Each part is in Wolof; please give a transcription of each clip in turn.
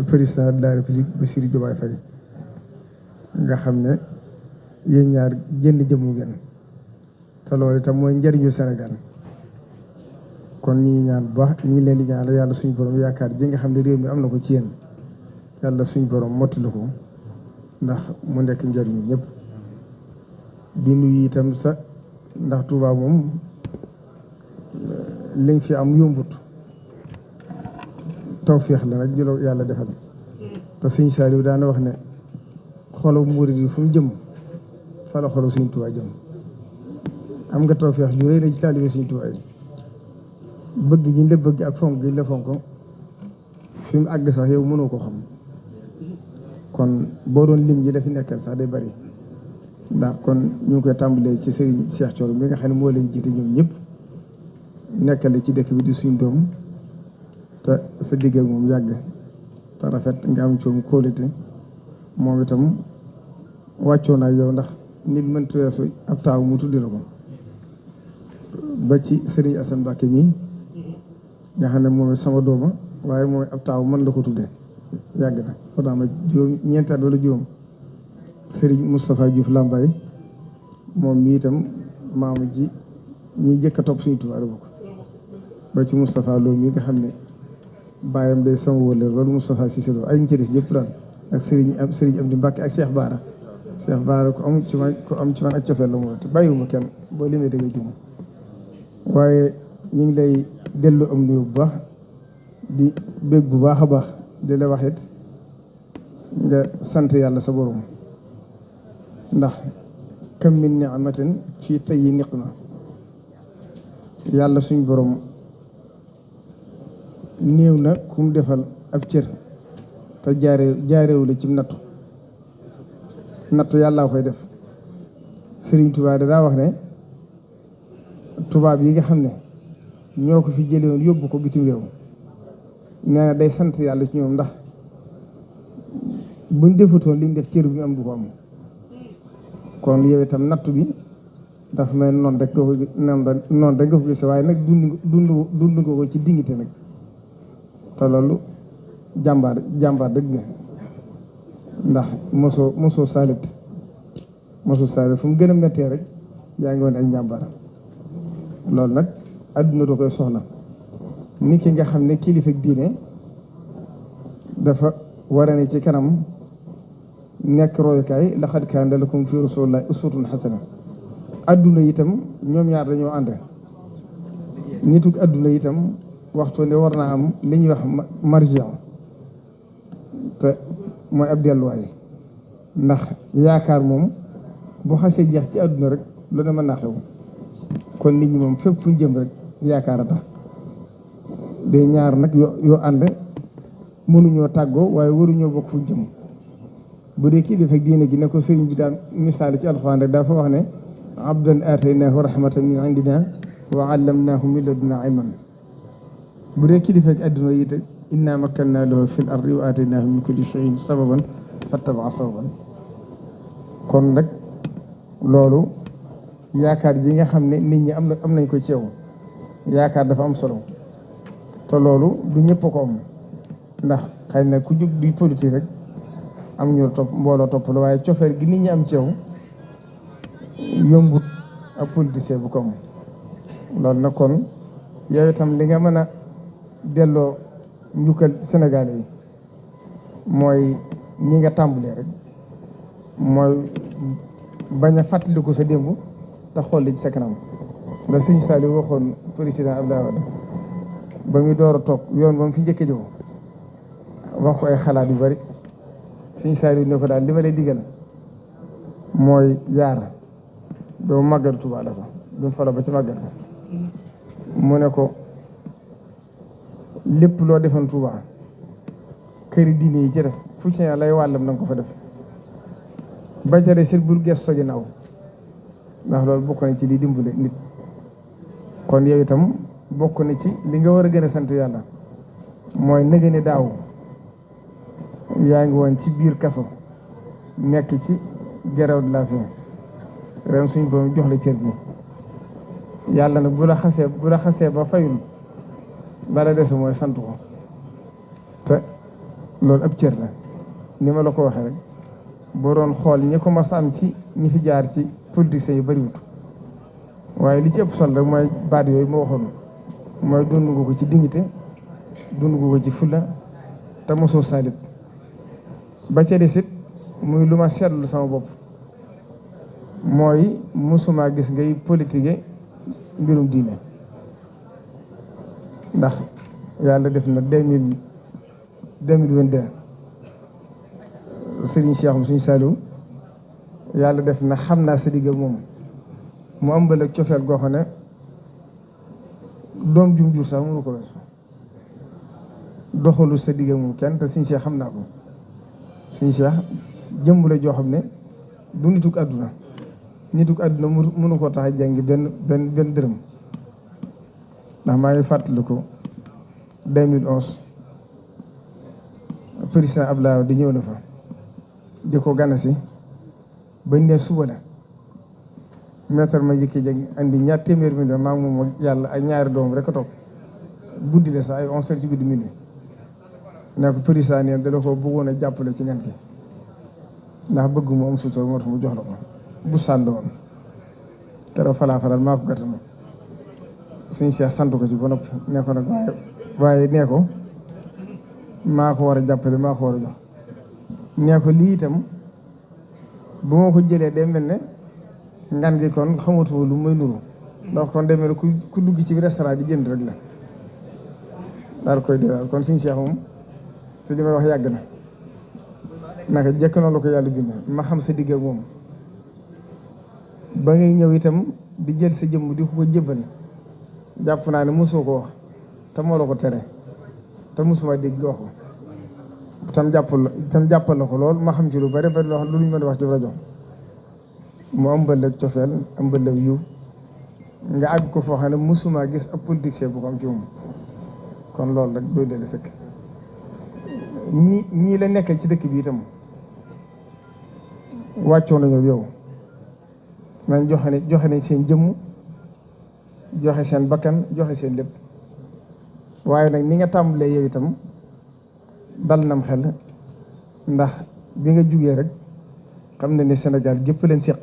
président de la république Bassirou Diomaye Faye nga xam ne yéen ñaar jënd jëmu ngeen te loolu itam mooy njëriñu Sénégal kon ñi ñaan bu baax ñi leen di ñaan yàlla suñu borom yaakaar ji nga xam ne réew mi am na ko ci yéen yàlla suñu borom mottali ko ndax mu nekk njëriñu ñëpp di nuyu itam sa ndax Touba moom li nga fi am yombut tawféex la nag jëloo yàlla defal te Sëñ Saaliw daana wax ne xolu murid yi fu mu jëm fa la xolu Sëñ Touba jëm am nga tawféex ju rëy na ci taalibe Sëñ Touba yi bëgg gi la bëgg ak fonk gi la fonk fi mu àgg sax yow mënoo ko xam kon boo doon lim ji la fi nekkal sax day bari ndax kon ñu ngi koy tàmbalee ci Serigne Cheikh Thioro mi nga xam ne moo leen jiite ñoom ñëpp nekkale ci dëkk bi di suñ doom te sa digg ak moom yàgg te rafet nga am coom kóolite moom itam wàccoo naa yow ndax nit mëntu weesu ab taaw mu tuddi la ko ba ci Serigne Assane Mbacké mi nga xam ne moom sama dooma waaye mooy ab taaw mën la ko tuddee yàgg na ko daama juróom ñeenti at wala juróom Serigne Moustapha Diouf Lambaye moom mi itam maamu ji ñi jëkk a topp suñu Tuubaa la bokk ba ci Moustapha Lo mi nga xam ne bàyyam day sama wëllër loolu Moustapha Cissé Lo ay ñu ci des ñëpp daal ak Serigne Amdi Mbacké ak Cheikh Bara ko am ci man ak cofeel la moo te bàyyiwuma kenn boo limee da ngay jum waaye ñu ngi lay dellu am nuyu bu baax di bég bu baax a baax di la wax it nga sant yàlla sa borom ndax kam min ni'matin fii tayyi niqma yàlla suñ borom néew na ku mu defal ab cër te jaarewu la ci nattu yàlla koy def Serigne Touba daa wax ne tubaab yi nga xam ne ñoo ko fi jëlee woon yóbbu ko bitim réew nee na day sant yàlla ci ñoom ndax buñ defutoon liñ def cër bi am du ko am kon yow itam nattu bi dafa may noonu rek nga ko gis waaye nag dund nga ko ci dignité nag te loolu jàmbaar dëgg nga ndax mosoo saalit fu mu gën a méttee rek yaa ngi woon ak njàmbaar loolu nag adduna da koy soxla nit ki nga xam ne kilifa diine dafa war a ne ci kanam nekk royukaay laqad kaana lakum fi rasulillahi uswatun hasana adduna itam ñoom ñaar dañoo ànd nituk adduna itam waxtu ne war naa am li ñuy wax marja te mooy ab delluwaay ndax yaakaar moom bu xasee jeex ci adduna rek lu ne mën naa xew kon nit ñi moom fépp fu ñu jëm rek yaakaar a tax de ñaar nag yoo ànd mënuñoo tàggoo waaye waruñoo bokk fu ñu jëm bu dee kii def ak diine gi ne ko sëriñ bi daan misaal ci alxuraan rek dafa wax ne abdan aataynaahu rahmatan min indina wa allamnaahu min ladunna ilman bu dee kilifa ak adduna yi te inna makkannaa lahu fil ardi wa aataynaahu min kulli shay'in sababan fattabaa sababan kon nag loolu yaakaar ji nga xam ne nit ñi am nañ ko ci yow yaakaar dafa am solo te loolu du ñëpp ko am ndax xëy na ku jóg di politique rek am ñu topp mbooloo topp la waaye cofeer gi nit ñi am ci yow yombut ak politicien bu ko am loolu nag kon yow itam li nga mën a delloo njukkal Sénégal yi mooy ñi nga tàmbalee rek mooy bañ a fàttaliku sa démb te xool li ci sa kanam la Sëñ Saliou waxoon président Abdoulaye Wade ba muy door a toog yoon ba mu fi njëkk jow wax ko ay xalaat yu bari Sëñ Saliou ne ko daal li ma lay digal mooy yaar doo màggal Tuubaa la sax du falo ba ci màggal mu ne ko lépp loo defoon Tuubaa këri diine yi ci des fu ci ne lay wàllam na nga ko fa def ba ca des bul gestu sa ginnaaw ndax loolu bokk na ci li dimbale nit kon yow itam bokk na ci li nga war a gën a sant yàlla mooy nëgë ne daaw yaa ngi woon ci biir kaso nekk ci grève de la faim ren suñ boom jox la cër bi yàlla nag bu la xasee ba fayul bala dese mooy sant ko te loolu ab cër la ni ma la ko waxee rek boo doon xool ñi ko mas am ci ñi fi jaar ci politiciens yu bariwut waaye li ci ëpp solo rek mooy baat yooyu ma waxoon mooy dund nga ko ci dignité dund nga ko ci fulla te mosoo saalit ba ca des it muy lu ma seetlu sama bopp mooy mosuma gis ngay politique mbirum diine ndax yàlla def na 2022 Serigne Cheikh suñu Saliou yàlla def na xam naa sa digg moom mu ëmbal ak cofeel goo xam ne doom jum jur sax mënu ko weesu doxalu sa digg moom kenn te Serigne Cheikh xam naa ko Serigne Cheikh jëmb la joo xam ne du nituk àdduna mënu koo tax a jàngi benn dërëm ndax maa ngi fàttaliku 2011 président Abdoulaye di ñëw na fa di ko gana si bañ ne suba la maître ma jëkki jeg andi ñaar téeméer million maa ngi moom yàlla ak ñaari doom rek a toog guddi la sax ay 11 heures ci guddi minuit ne ko président neen dala ko bëggoon a jàppale ci ñan gi ndax bëgg mu am sutura moo tax mu jox la ko bu sànd woon keroog falaa maa ko gàttanu suñu Cheikh sant ko ci ba noppi ne ko nag waaye nee ko maa ko war a jàppale maa ko war a jox nee ko lii itam bu ma ko jëlee day mel ne ngan gi kon xamatuma lu may nuru ndax kon day mel ne ku dugg ci restaurant di jënd rek la daal koy déwénal kon suñu Cheikh moom te li may wax yàgg na naka jekk na la ko yàlla bind ma xam sa digg ak moom ba ngay ñëw itam di jël sa jëmm di ko jëbbal jàpp naa ne mosoo ko wax te moo la ko tere te mosuma dégg nga wax ko tam jàppal la ko lool ma xam ci lu bari bari loo xam lu ñu mën a wax ci rajo mu ëmbal ak cofeel ëmbal ak yiw nga àgg ko foo xam ne mosuma gis ab politicien bu ko am ci moom kon loolu rek doy dale sëkk ñii la nekk ci dëkk bi itam wàccoo nañu yow nañ joxe nañ seen jëmm joxe seen bakkan joxe seen lépp waaye nag ni nga tàmbalee yow itam dal nam xel ndax bi nga jugee rek xam na ne Sénégal gépp leen seq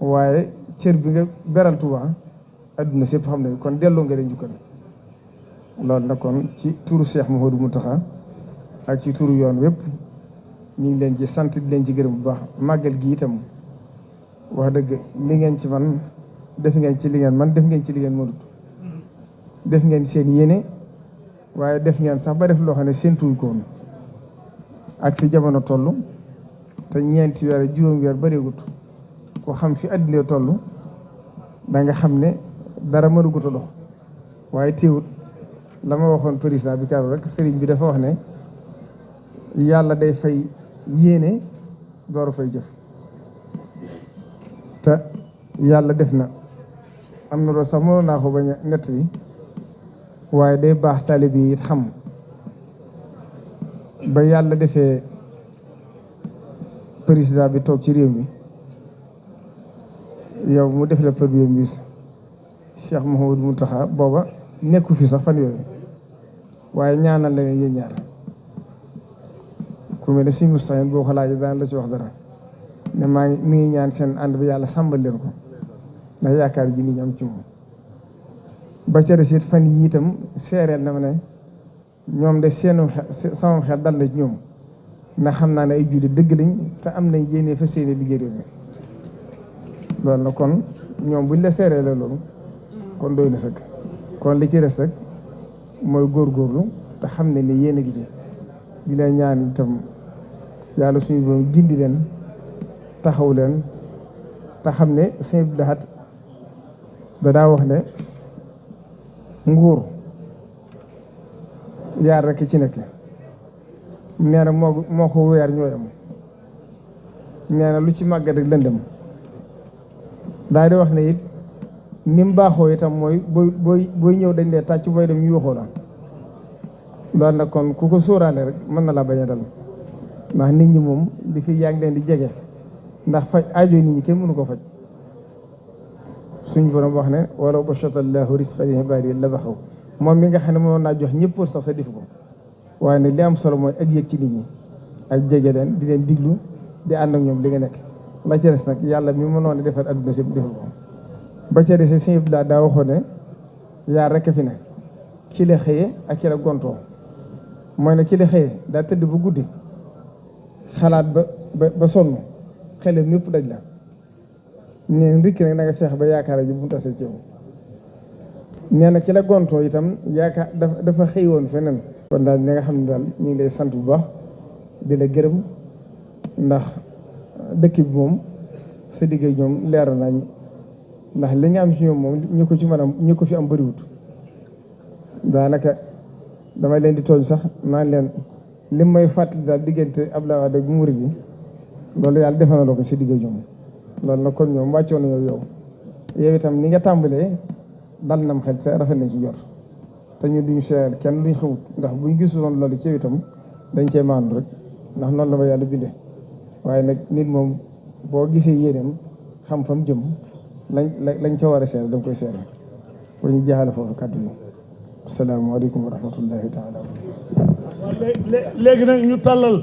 waaye cër bi nga beral Tuubaa adduna sépp xam ne kon delloo nga leen njukkal loolu nag kon ci turu Cheikh Mouhamadou Mountakha ak ci turu yoon wépp ñu ngi leen ci sant di leen ci gërëm bu baax màggal gi itam wax dëgg li ngeen ci man def ngeen ci li ngeen man def ngeen ci li ngeen mënut def ngeen seen yéene waaye def ngeen sax ba def loo xam ne seen tuuñ ko woon ak fi jamono toll te ñeenti weer juróom weer bareegut ko xam fi addina toll da nga xam ne dara mënugut a dox waaye teewut la ma waxoon président bi karo rek sëriñ bi dafa wax ne yàlla day fay yéene dooru fay jëf te yàlla def na am na loolu sax mënoon naa ko bañ a nettali waaye day baax taalibe yi it xam ba yàlla defee président bi toog ci réew mi yow mu def la premier ministre Cheikh Mouhamadou Mountakha booba nekku fi sax fan yooyu waaye ñaanal la yéen ñaar ku mel ne si Moustapha boo ko laajee daan la ci wax dara ne mi ngi ñaan seen ànd bi yàlla sàmbal leen ko ndax yaakaar ji nit ñi am ci moom ba ca des it fan yii itam seereel na ma ne ñoom de seenu sama xel dal na ci ñoom ndax xam naa ne ay jullit dëgg lañ te am nañ yéene fa seeni liggéey réew mi loolu na kon ñoom buñ la seeree la loolu kon doy na sëkk kon li ci res rek mooy góorgóorlu te xam ne ni yéen a gi ci di leen ñaan itam yàlla suñu borom gindi leen taxaw leen te xam ne suñu daxat da daa wax ne nguur yaar rek ci nekk nee na moo ko weer ñooy am nee na lu ci màggat rek lëndëm daal di wax ne it ni mu baaxoo itam mooy booy ñëw dañ lee tàcc booy dem ñu waxoo la loolu nag kon ku ko sóoraale rek mën na laa bañ a dal ndax nit ñi moom di fi yaa ngi leen di jege ndax faj aajo nit ñi kenn mënu ko faj suñu borom wax ne walaw basata llaahu rizqa li ibaadihi la baxaw moom mi nga xam ne moom naa jox ñëpp sax sa def ko waaye nag li am solo mooy ak yëg ci nit ñi ak jege leen di leen diglu di ànd ak ñoom li nga nekk la ca des nag yàlla mi mënoon a defar adduna si defal ko ba ca des si daa waxoon ne yaar rekk fi ne ki la xëye ak ki la gontoo mooy ne ki la xëye daa tëdd bu guddi xalaat ba sonn xelam mépp daj la nee ndikki nag na nga feex ba yaakaar ji bu mu tase ci yow nee na ki la gontoo itam yaakaar dafa xëy woon feneen kon daal ñi nga xam ne daal ñu ngi lay sant bu baax di la gërëm ndax dëkk bi moom sa digg ñoom leer nañ ndax li nga am ci ñoom moom ñu ko ci mën a ñu ko fi am bëriwut daanaka damay leen di tooñ sax naan leen li may fàttali daal diggante Abdoulaye Wade ak murid yi loolu yàlla defal na ko si digg ñoom loolu nag kon ñoom wàccoon nañoo yow itam ni nga tàmbalee dal nam xel sa rafet nañ ci jot te ñu duñu seer kenn duñ xamut ndax buñ gisoon loolu ci yow itam dañ cee maandu rek ndax noonu la ma yàlla bindee waaye nag nit moom boo gisee yéeneem xam fa mu jëm lañ ca war a seer danga koy seer ko ñu jeexale foofu kàddu yi asalaamaaleykum wa rahmatullahi taala léegi nag ñu tàllal